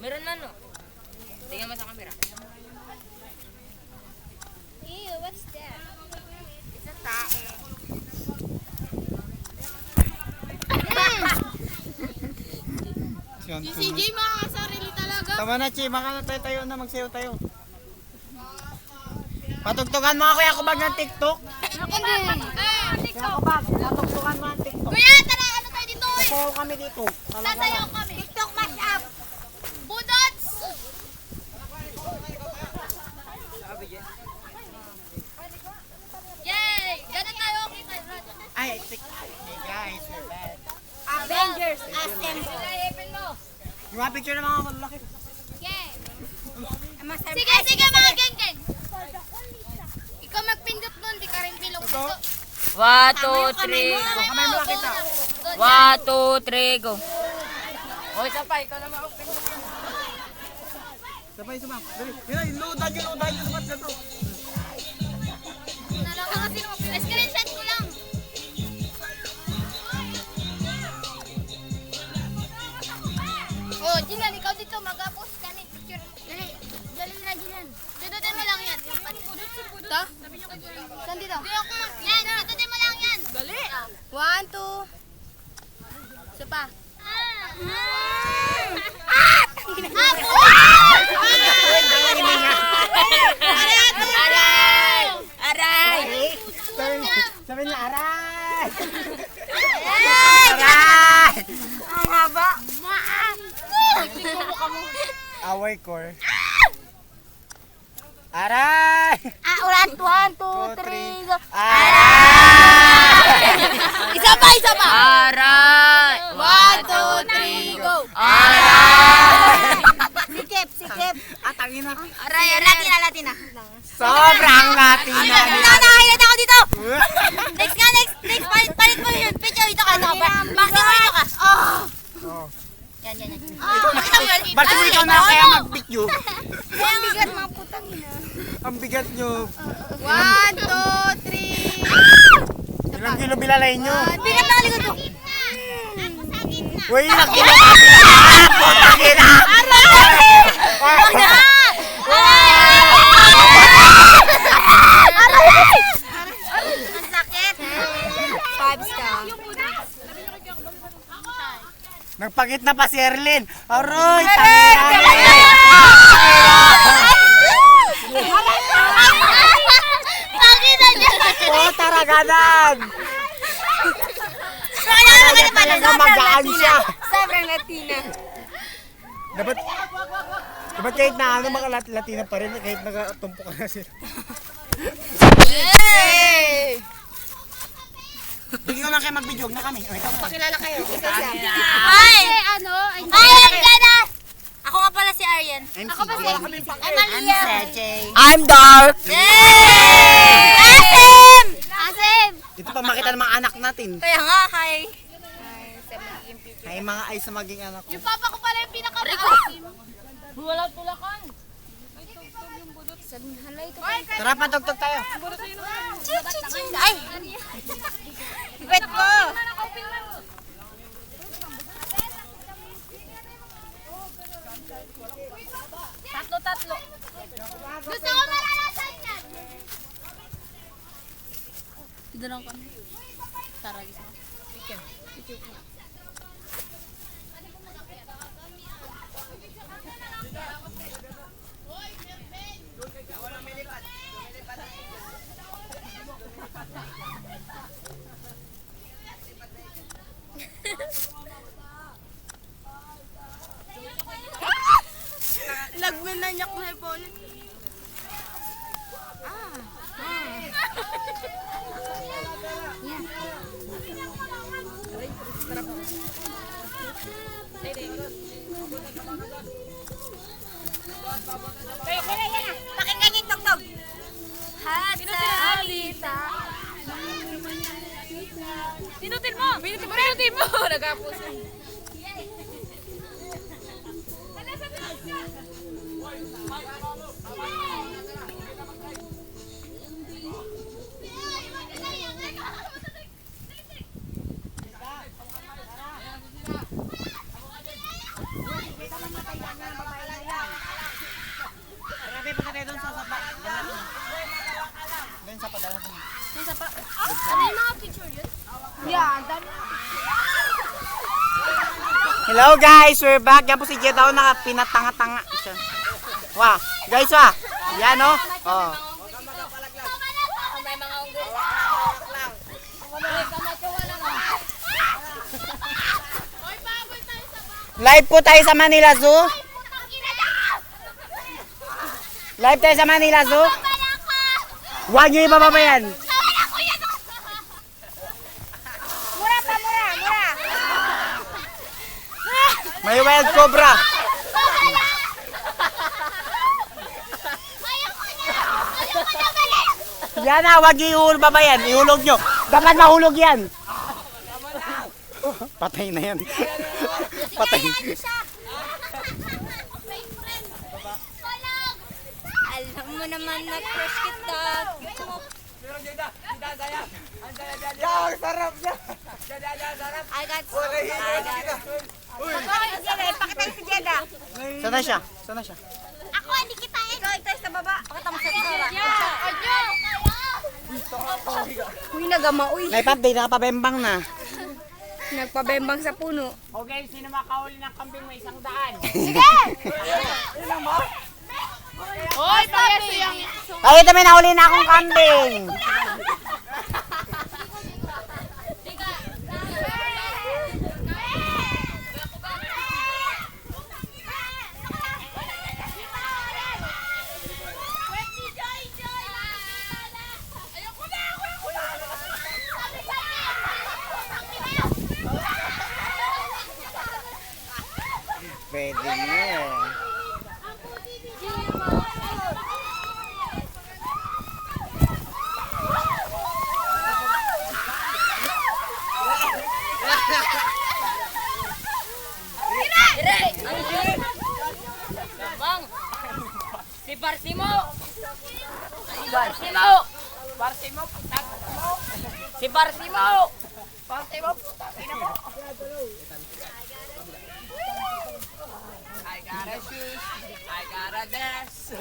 Meron na, no? Tingnan mo sa camera. Ew, what's that? It's a tae. Si CJ makakasarili talaga. Tama na, Chi. Baka na tayo na. Magsayo tayo. Patugtugan mo ako yung kubag ng TikTok. Ako din. Kaya kubag, patugtugan mo ang TikTok. Kuya, tara, ano tayo dito? Sasayaw kami dito. Sasayaw kami. TikTok mashup. Budots! Yay! Ganun tayo, okay tayo. Ay, TikTok. Hey guys, we're back. Avengers Assemble. Yung mga picture ng mga malaki. Yay! Sige, sige mga geng-geng. Ikaw magpindot nun, di ka rin bilog Ito. dito. 1, 2, 3, go. Kamay mo lang kita. 1, 2, 3, go. O, isa pa. Ikaw naman. Sabay, sabay. Dali. Yan, loadan yun. Sabat na to. Screenshot ko lang. Oh, Jilan, ikaw dito mag-post ka ni picture. Dali na Jilan. Tututin mo lang yan. Ito? Saan dito? Yan, tututin mo lang yan. Dali. 1, 2. Isa pa. Aray! Sabi niya, aray! Aray! Ang haba. Away core. Aray! Ulan, 1, 2, 3, go. Isa pa, isa pa. Aray! 1, 2, 3, go. Aray! Sikip. Atangin na. Aray! Latina. Sobrang natin na. Nakakailan ako dito. Next, palit mo yun. Picture, ito ka. Bakit mo ito ka? Oh. Yan. Bakit mo ikaw na kaya mag-picture? Ang bigat mga putang ina. Ang bigat nyo. 1, 2, 3. Ilang kilo bilalay nyo? Bigat na likod ko. Uy, ilang kilo kami. Putang ina! Ang sakit. 5 star. Nagpakit na pa si Erlyn. Aroy, tangina. Bakit na dyan? Oh, taragadan. Kailangan ka na Talaga magaan siya. Sobrang Latina. Dapat kahit na ano, mga Latina pa rin, kahit nagatumpok ka na sila. Yay! Bigyan ko na kayo mag-video na kami. Pakilala kayo. Hi! Hi, Arjana! Ako nga pala si Aryan. Ako pa si Amalia. I'm Dark! Asim! Ito pa makita ng mga anak natin. Kaya nga, hi. Ay, mga ay sa maging anak ko. Yung papa ko pala yung pinaka-asim. Wala tulakan. Tara, patugtog tayo. Ay! Wet ko! Tatlo. Gusto ko maranasan yan! Dito lang kami. Tara, gisa. Nagminanyak na ipon. Pakinggan yung tugtog. Hasalita. Pinutin mo! Pinutin mo! Nag-apuso. Ano yung mga picture yun? Yeah, ang dami. Hello guys, we're back. Yan po si Jed ako nakapinatanga-tanga. Wah, guys wah. Yan oh. Oh. May mga unggoy. Live po tayo sa Manila Zoo. Live tayo sa Manila Zoo. Huwag niyo ibababa yan. Mura pa, mura, mura. May wild cobra. Yan na, huwag niyo ibababa yan. Ihulog niyo. Dapat mahulog yan. Patay na yan. Patay. Alam mo naman na crush kita. Yan, sarap niya. I got pakita si Jeda. Sana siya? Sana siya? Ako, hindi kita eh. Ikaw, ito sa baba. Pakita mo sa Jeda. Uy, nagama, uy. May update, nakapabembang na. Nagpabembang sa puno. Okay, sino makahuli ng kambing may 100? Sige! Hoy, pareso yung... Ay, ito may nahuli na akong kambing. Pwede niya. Bang! Si Barsimo! Si Barsimo! Barsimo! Si Barsimo! Barsimo! I got a shoes. I got a dress.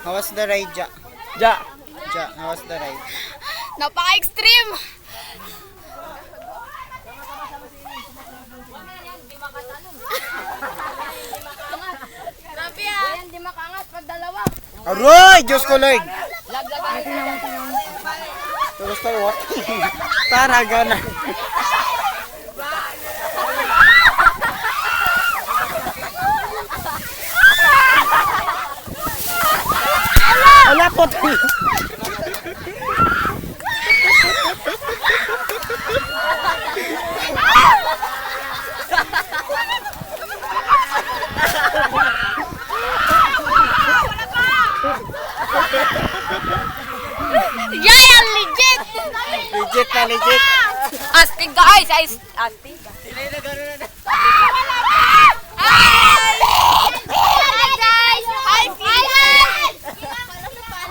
How was the ride, Ja? Ja. Ja, how was the ride? Napaka-extreme! Grabe ah! Ayan, di makangat pag dalawa. Aroy! Diyos ko, Lord! Laglagan. Tulog tayo, what? Taraga na. Wala po tayo. Yan! Legit! Legit na legit. Astig guys! Astig.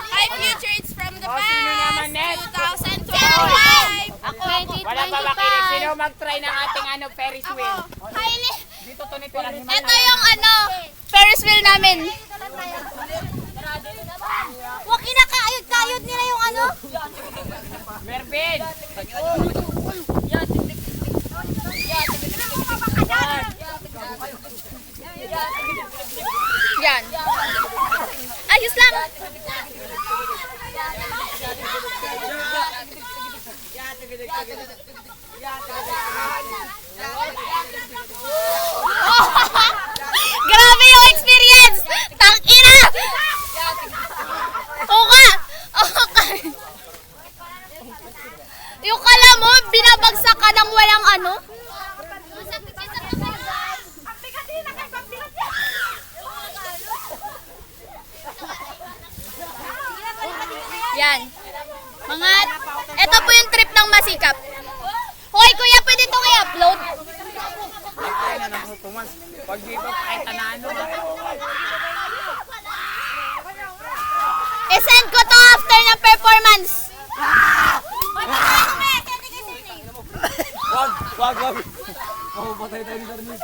Hi future, it's from the past. Sino naman next? 2025. Ako, Wala pa makinig. Sino mag-try ng ating Ferris wheel? Kylie. Dito to nito lang. Ito yung Ferris wheel namin. Huwag kinakaayod-kayod nila yung Mervin! Yan. Ayos lang. Grabe yung experience! Tangina! Oka! Yung kala mo, binabagsak ka ng walang ano? Yan. Mga, ito po yung trip ng masikap. Hoy, kuya, pwede itong i-upload? Pag dito kahit na ano. I-send ko to after ng performance. Wag. Oh, patay tayo ni Darnis.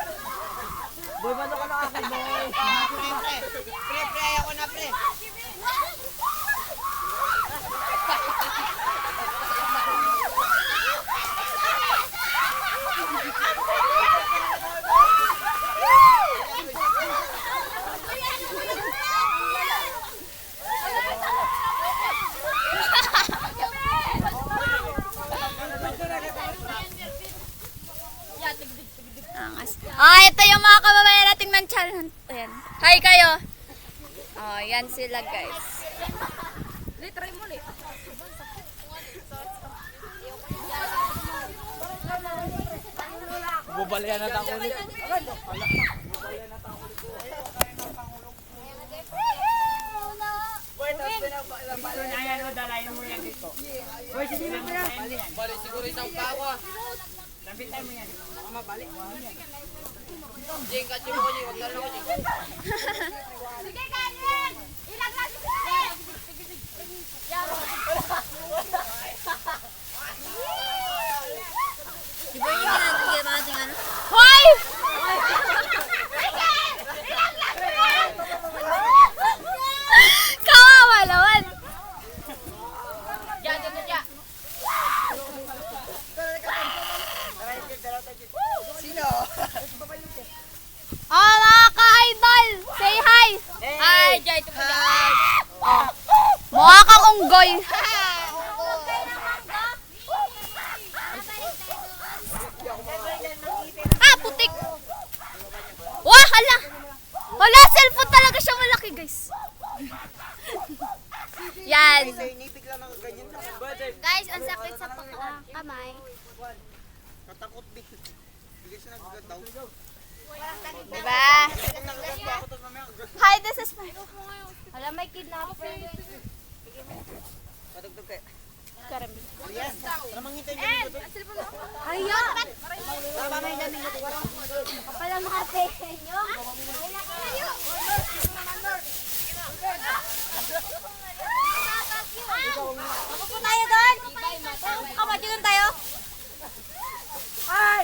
Boy, paano ka na akin, boy? Pre, ako na, pre. Ito yung mga kababayan nating nan-challenge. Ayan. Hi kayo. Oh, yan sila guys. Try mo ulit. Bubalian na tayo ulit. Dalayan mo yan dito. Balik siguro isang pawa. Lapitan mo yan. Mabalik. Jing, kacim ko niyo. Wag dalawa, Jing. Sige, Kanin! Ilaglag si Kanin! Di ba yung ginagawa natin ano? Hoy! Kawawa naman! Diyan, dito, diyan. Oh, mga ka-idol! Say hi! Ay, diyan, ito po diyan. Mukha kang unggoy! Ah, putik! Wah, hala! Hala, cellphone talaga siya malaki, guys. Yan. Guys, ang sakit sa kamay. Katakot din. Bigay siya nagagadaw. Diba? Hi, this is my... Hala, may kidnapper. Patugtog kayo. Karami. Ayan. Tara manghintay dyan dito. Ayan! Tama na yung daming dito. Kapala mga peke nyo. Papunta tayo doon. Kapatid doon tayo. Ay!